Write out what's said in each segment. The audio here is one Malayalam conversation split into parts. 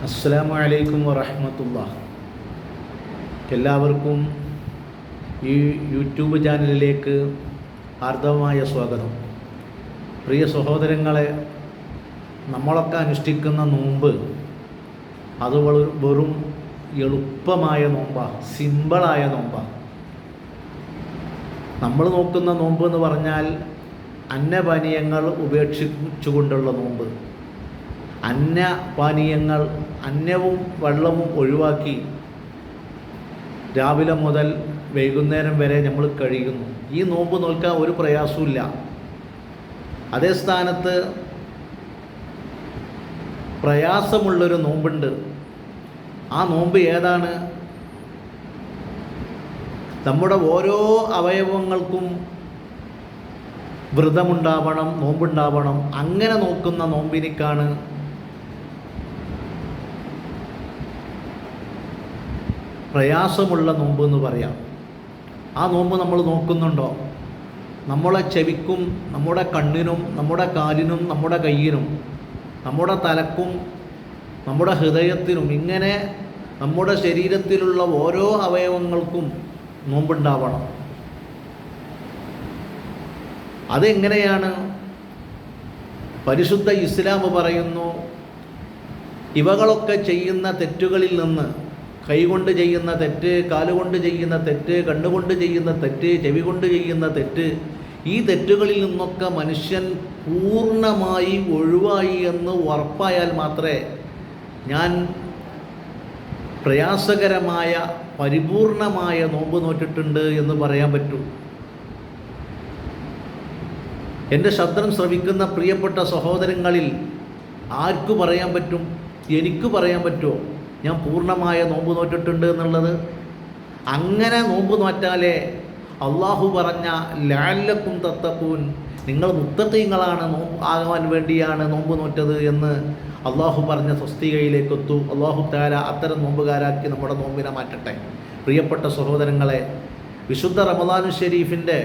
അസ്സലാമു അലൈക്കും വറഹ്മത്തുള്ളാഹി. എല്ലാവർക്കും ഈ യൂട്യൂബ് ചാനലിലേക്ക് ഹാർദവമായ സ്വാഗതം. പ്രിയ സഹോദരങ്ങളെ, നമ്മളൊക്കെ അനുഷ്ഠിക്കുന്ന നോമ്പ് അത് വെറും എളുപ്പമായ നോമ്പാണ്, സിമ്പിളായ നോമ്പാണ്. നമ്മൾ നോക്കുന്ന നോമ്പ് എന്ന് പറഞ്ഞാൽ അന്നപാനീയങ്ങൾ ഉപേക്ഷിച്ചുകൊണ്ടുള്ള നോമ്പ്. അന്നപാനീയങ്ങൾ, അന്നവും വെള്ളവും ഒഴിവാക്കി രാവിലെ മുതൽ വൈകുന്നേരം വരെ നമ്മൾ കഴിയുന്നു. ഈ നോമ്പ് നോൽക്കാൻ ഒരു പ്രയാസമില്ല. അതേ സ്ഥാനത്ത് പ്രയാസമുള്ളൊരു നോമ്പുണ്ട്. ആ നോമ്പ് ഏതാണ്? നമ്മുടെ ഓരോ അവയവങ്ങൾക്കും വ്രതമുണ്ടാവണം, നോമ്പുണ്ടാവണം. അങ്ങനെ നോക്കുന്ന നോമ്പിനിക്കാണ് പ്രയാസമുള്ള നോമ്പ് എന്ന് പറയാം. ആ നോമ്പ് നമ്മൾ നോക്കുന്നുണ്ടോ? നമ്മളെ ചെവിക്കും, നമ്മുടെ കണ്ണിനും, നമ്മുടെ കാലിനും, നമ്മുടെ കയ്യിനും, നമ്മുടെ തലക്കും, നമ്മുടെ ഹൃദയത്തിനും, ഇങ്ങനെ നമ്മുടെ ശരീരത്തിലുള്ള ഓരോ അവയവങ്ങൾക്കും നോമ്പുണ്ടാവണം. അതെങ്ങനെയാണ്? പരിശുദ്ധ ഇസ്ലാം പറയുന്നു, ഇവകളൊക്കെ ചെയ്യുന്ന തെറ്റുകളിൽ നിന്ന്, കൈകൊണ്ട് ചെയ്യുന്ന തെറ്റ്, കാലുകൊണ്ട് ചെയ്യുന്ന തെറ്റ്, കണ്ണുകൊണ്ട് ചെയ്യുന്ന തെറ്റ്, ചെവി കൊണ്ട് ചെയ്യുന്ന തെറ്റ്, ഈ തെറ്റുകളിൽ നിന്നൊക്കെ മനുഷ്യൻ പൂർണ്ണമായി ഒഴിവായി എന്ന് ഉറപ്പായാൽ മാത്രമേ ഞാൻ പ്രയാസകരമായ പരിപൂർണമായ നോമ്പ് നോറ്റിട്ടുണ്ട് എന്ന് പറയാൻ പറ്റൂ. എൻ്റെ ശബ്ദം ശ്രവിക്കുന്ന പ്രിയപ്പെട്ട സഹോദരങ്ങളിൽ ആർക്ക് പറയാൻ പറ്റും? എനിക്ക് പറയാൻ പറ്റുമോ ഞാൻ പൂർണ്ണമായ നോമ്പ് നോറ്റിട്ടുണ്ട് എന്നുള്ളത്? അങ്ങനെ നോമ്പ് നോറ്റാലേ അള്ളാഹു പറഞ്ഞ ലഅല്ലക്കും തത്തഖൂൻ, നിങ്ങൾ മുത്തഖീങ്ങളാണ്, ആകാൻ വേണ്ടിയാണ് നോമ്പ് നോറ്റത് എന്ന് അള്ളാഹു പറഞ്ഞ സ്വസ്തികയിലേക്കെത്തു. അള്ളാഹു തആല അത്തരം നോമ്പുകാരാക്കി നമ്മുടെ നോമ്പിനെ മാറ്റട്ടെ. പ്രിയപ്പെട്ട സഹോദരങ്ങളെ, വിശുദ്ധ റമദാനു ഷരീഫിൻ്റെ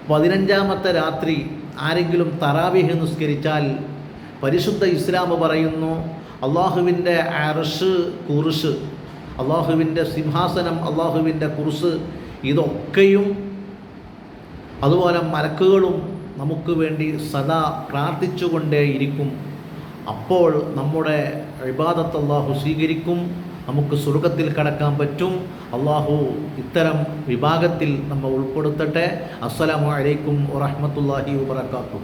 15ാമത്തെ രാത്രി ആരെങ്കിലും തറാവീഹ് നിസ്കരിച്ചാൽ പരിശുദ്ധ ഇസ്ലാം പറയുന്നു, അള്ളാഹുവിൻ്റെ അർശ്, കുർശ്, അള്ളാഹുവിൻ്റെ സിംഹാസനം, അള്ളാഹുവിൻ്റെ കുർസ്, ഇതൊക്കെയും അതുപോലെ മലക്കുകളും നമുക്ക് വേണ്ടി സദാ പ്രാർത്ഥിച്ചുകൊണ്ടേയിരിക്കും. അപ്പോൾ നമ്മുടെ ഇബാദത്ത് അള്ളാഹു സ്വീകരിക്കും, നമുക്ക് സ്വർഗത്തിൽ കടക്കാൻ പറ്റും. അള്ളാഹു ഇത്തരം വിഭാഗത്തിൽ നമ്മൾ ഉൾപ്പെടുത്തട്ടെ. അസ്സലാമു അലൈക്കും വറഹ്മത്തുള്ളാഹി വബറകാതുഹു.